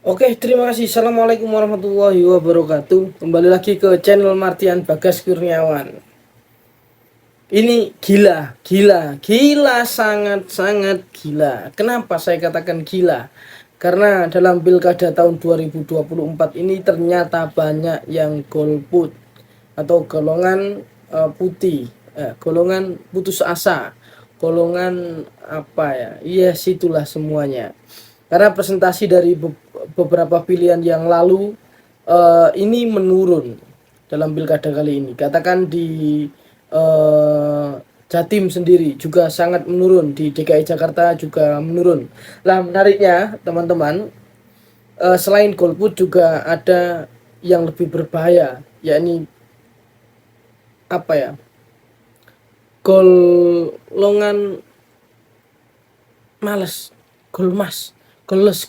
Oke, terima kasih. Assalamualaikum warahmatullahi wabarakatuh. Kembali lagi ke channel Martian Bagas Kurniawan. Ini gila, gila, gila, sangat-sangat gila. Kenapa saya katakan gila? Karena dalam pilkada tahun 2024 ini ternyata banyak yang golput atau golongan putih, golongan putus asa, golongan apa ya? Iya, situlah semuanya. Karena presentasi dari beberapa pilihan yang lalu ini menurun dalam pilkada kali ini. Katakan di Jatim sendiri juga sangat menurun, di DKI Jakarta juga menurun. Lah menariknya teman-teman, selain golput juga ada yang lebih berbahaya, yakni apa ya? Golongan males, golmas, goles,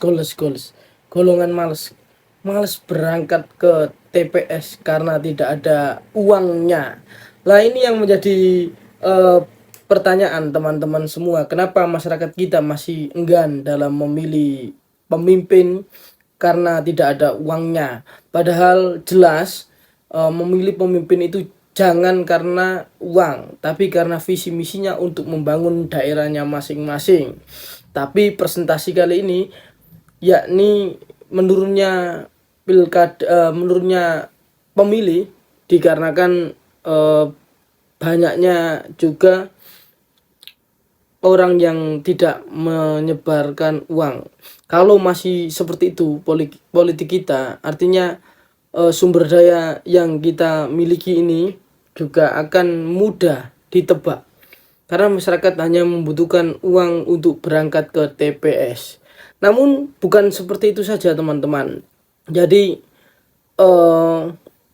golongan males berangkat ke TPS karena tidak ada uangnya. Lah ini yang menjadi eh, pertanyaan teman-teman semua, kenapa masyarakat kita masih enggan dalam memilih pemimpin karena tidak ada uangnya, padahal jelas memilih pemimpin itu jangan karena uang, tapi karena visi misinya untuk membangun daerahnya masing-masing. Tapi presentasi kali ini yakni menurunnya menurunnya pemilih dikarenakan banyaknya juga orang yang tidak menyebarkan uang. Kalau masih seperti itu politik kita, artinya sumber daya yang kita miliki ini juga akan mudah ditebak. Karena masyarakat hanya membutuhkan uang untuk berangkat ke TPS. Namun bukan seperti itu saja teman-teman. Jadi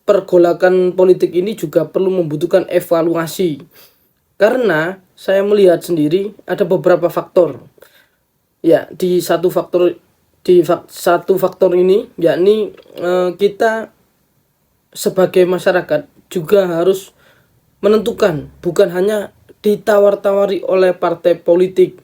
pergolakan politik ini juga perlu membutuhkan evaluasi. Karena saya melihat sendiri ada beberapa faktor. Ya, satu faktor ini yakni kita sebagai masyarakat juga harus menentukan, bukan hanya ditawar-tawari oleh partai politik,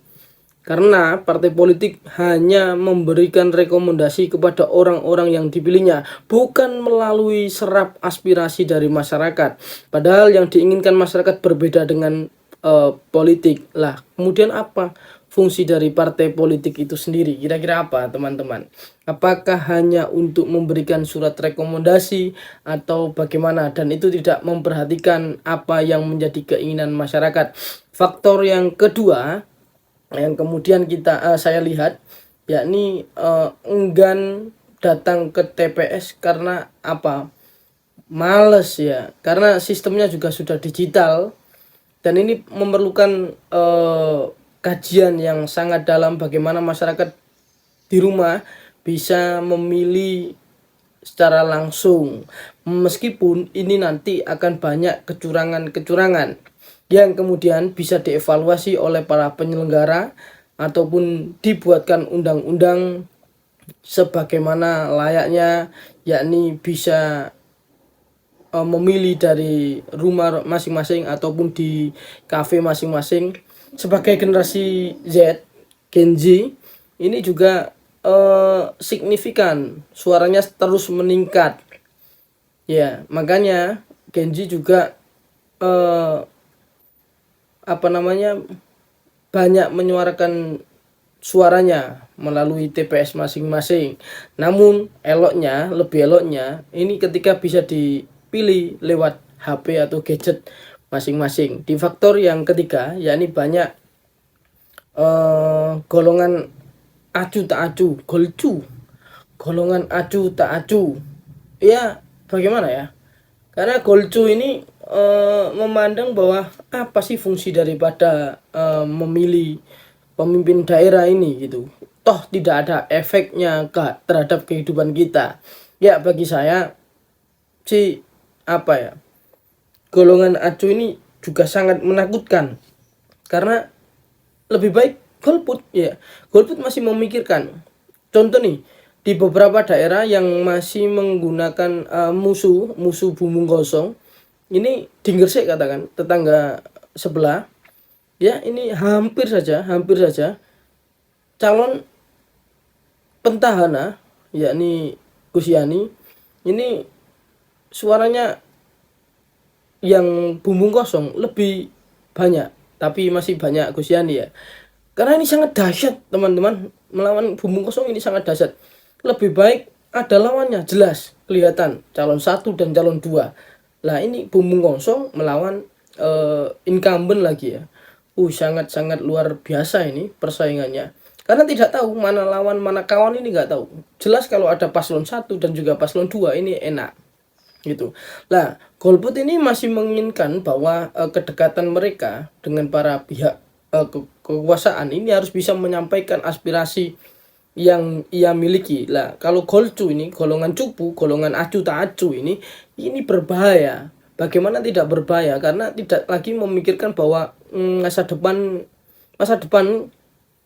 karena partai politik hanya memberikan rekomendasi kepada orang-orang yang dipilihnya, bukan melalui serap aspirasi dari masyarakat. Padahal yang diinginkan masyarakat berbeda dengan politik. Lah, kemudian apa fungsi dari partai politik itu sendiri? Kira-kira apa, teman-teman? Apakah hanya untuk memberikan surat rekomendasi atau bagaimana, dan itu tidak memperhatikan apa yang menjadi keinginan masyarakat? Faktor yang kedua yang kemudian saya lihat yakni enggan datang ke TPS karena apa? Males ya, karena sistemnya juga sudah digital dan ini memerlukan kajian yang sangat dalam bagaimana masyarakat di rumah bisa memilih secara langsung, meskipun ini nanti akan banyak kecurangan-kecurangan yang kemudian bisa dievaluasi oleh para penyelenggara ataupun dibuatkan undang-undang sebagaimana layaknya, yakni bisa memilih dari rumah masing-masing ataupun di kafe masing-masing. Sebagai generasi Z, Gen Z, ini juga signifikan, suaranya terus meningkat. Ya, makanya Gen Z juga apa namanya, banyak menyuarakan suaranya melalui TPS masing-masing. Namun lebih eloknya ini ketika bisa dipilih lewat HP atau gadget masing-masing. Di faktor yang ketiga, yakni banyak golongan acu tak acu, golongan acu tak acu. Ya, bagaimana ya? Karena golcu ini memandang bahwa apa sih fungsi daripada memilih pemimpin daerah ini gitu. Toh tidak ada efeknya terhadap kehidupan kita. Ya, bagi saya sih apa ya? Golongan acu ini juga sangat menakutkan. Karena lebih baik golput ya. Golput masih memikirkan. Contoh nih, di beberapa daerah yang masih menggunakan musuh bumbung kosong, ini di Gresik katakan tetangga sebelah, ya ini hampir saja calon petahana yakni Gus Yani, ini suaranya yang bumbung kosong lebih banyak, tapi masih banyak Gus Yani ya. Karena ini sangat dahsyat teman-teman, melawan bumbung kosong ini sangat dahsyat. Lebih baik ada lawannya, jelas kelihatan calon 1 dan calon 2. Lah ini bumbung kosong melawan incumbent lagi ya. Sangat-sangat luar biasa ini persaingannya. Karena tidak tahu mana lawan mana kawan, ini nggak tahu. Jelas kalau ada paslon 1 dan juga paslon 2 ini enak gitu. Nah, golput ini masih menginginkan bahwa kedekatan mereka dengan para pihak kekuasaan ini harus bisa menyampaikan aspirasi yang ia miliki. Lah, kalau golcu ini, golongan cupu, golongan acu tak acu ini berbahaya. Bagaimana tidak berbahaya? Karena tidak lagi memikirkan bahwa masa depan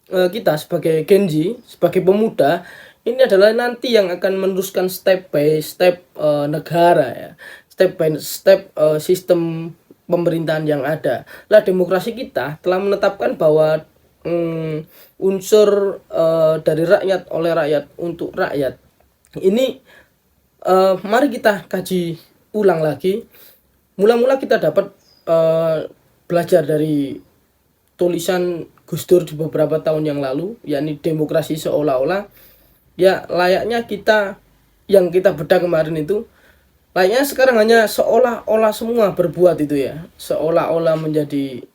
kita sebagai Gen Z, sebagai pemuda, ini adalah nanti yang akan meneruskan step by step negara ya, step by step sistem pemerintahan yang ada. Lah, demokrasi kita telah menetapkan bahwa unsur dari rakyat, oleh rakyat, untuk rakyat. Ini mari kita kaji ulang lagi. Mula-mula kita dapat belajar dari tulisan Gus Dur di beberapa tahun yang lalu, yakni demokrasi seolah-olah ya layaknya kita yang kita bedah kemarin itu, layaknya sekarang hanya seolah-olah semua berbuat itu ya, seolah-olah menjadi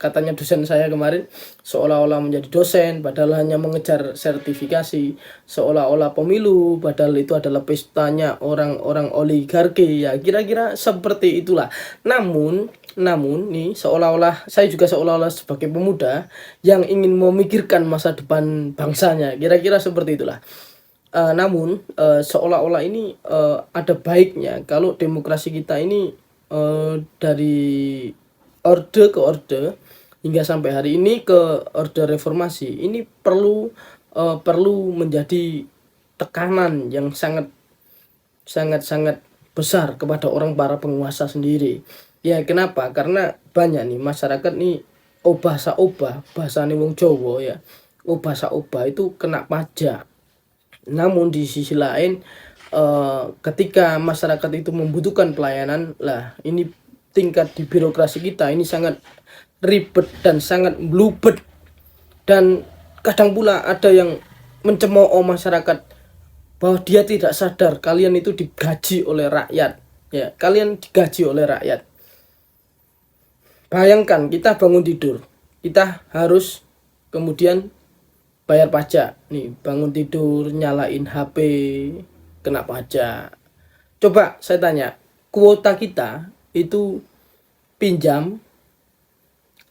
katanya dosen saya kemarin, seolah-olah menjadi dosen padahal hanya mengejar sertifikasi, seolah-olah pemilu padahal itu adalah pestanya orang-orang oligarki ya, kira-kira seperti itulah. Namun nih seolah-olah saya juga seolah-olah sebagai pemuda yang ingin memikirkan masa depan bangsanya, kira-kira seperti itulah. Namun seolah-olah ini ada baiknya kalau demokrasi kita ini dari orde ke orde hingga sampai hari ini ke orde reformasi ini perlu menjadi tekanan yang sangat besar kepada para penguasa sendiri. Ya kenapa? Karena banyak nih masyarakat nih bahasa nih wong Jawa ya. Bahasa itu kena pajak. Namun di sisi lain ketika masyarakat itu membutuhkan pelayanan, lah ini tingkat di birokrasi kita ini sangat ribet dan sangat blubet, dan kadang pula ada yang mencemooh masyarakat bahwa dia tidak sadar kalian itu digaji oleh rakyat ya, kalian digaji oleh rakyat. Bayangkan kita bangun tidur, kita harus kemudian bayar pajak nih, bangun tidur nyalain HP kena pajak. Coba saya tanya, kuota kita itu pinjam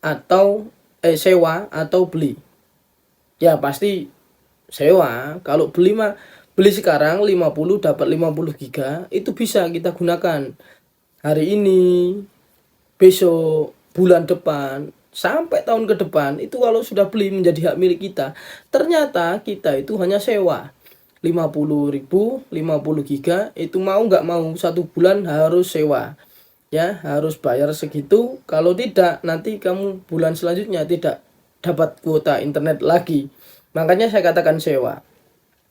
atau sewa atau beli? Ya pasti sewa. Kalau beli sekarang 50 dapat 50 giga, itu bisa kita gunakan hari ini, besok, bulan depan, sampai tahun ke depan. Itu kalau sudah beli menjadi hak milik kita. Ternyata kita itu hanya sewa 50.000, 50 giga, itu mau nggak mau 1 bulan harus sewa ya, harus bayar segitu. Kalau tidak nanti kamu bulan selanjutnya tidak dapat kuota internet lagi. Makanya saya katakan sewa.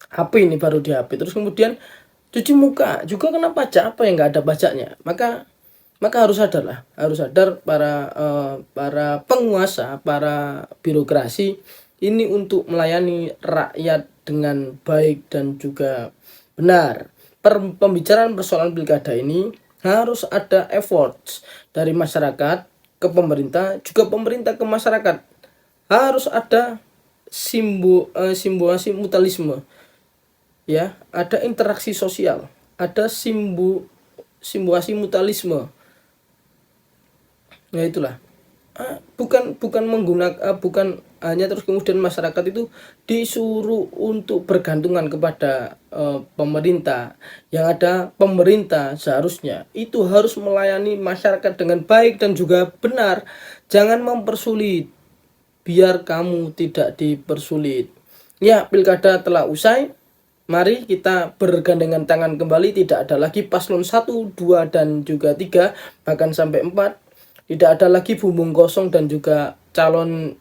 HP ini baru di HP. Terus kemudian cuci muka juga kena pajak, apa yang nggak ada pajaknya. Maka harus sadar para penguasa, para birokrasi ini untuk melayani rakyat dengan baik dan juga benar. Pembicaraan persoalan pilkada ini harus ada efforts dari masyarakat ke pemerintah, juga pemerintah ke masyarakat. Harus ada simbolisme mutualisme. Ya, ada interaksi sosial, ada simbolisme mutualisme. Nah itulah. Bukan menggunakan, bukan hanya terus kemudian masyarakat itu disuruh untuk bergantungan kepada pemerintah. Yang ada pemerintah seharusnya itu harus melayani masyarakat dengan baik dan juga benar. Jangan mempersulit, biar kamu tidak dipersulit. Ya, pilkada telah usai. Mari kita bergandengan tangan kembali. Tidak ada lagi paslon 1, 2 dan juga 3, bahkan sampai 4. Tidak ada lagi bumbung kosong dan juga calon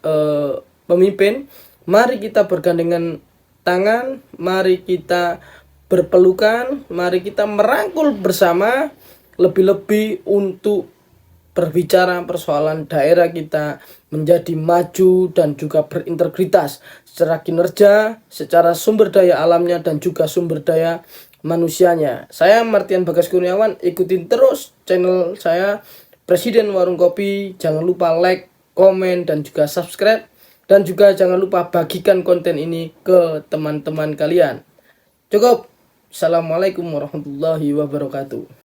pemimpin. Mari kita bergandengan tangan, mari kita berpelukan, mari kita merangkul bersama, lebih-lebih untuk berbicara persoalan daerah kita menjadi maju dan juga berintegritas secara kinerja, secara sumber daya alamnya dan juga sumber daya manusianya. Saya Martian Bagas Kurniawan, ikutin terus channel saya Presiden Warung Kopi. Jangan lupa like, komen dan juga subscribe, dan juga jangan lupa bagikan konten ini ke teman-teman kalian. Cukup. Assalamualaikum warahmatullahi wabarakatuh.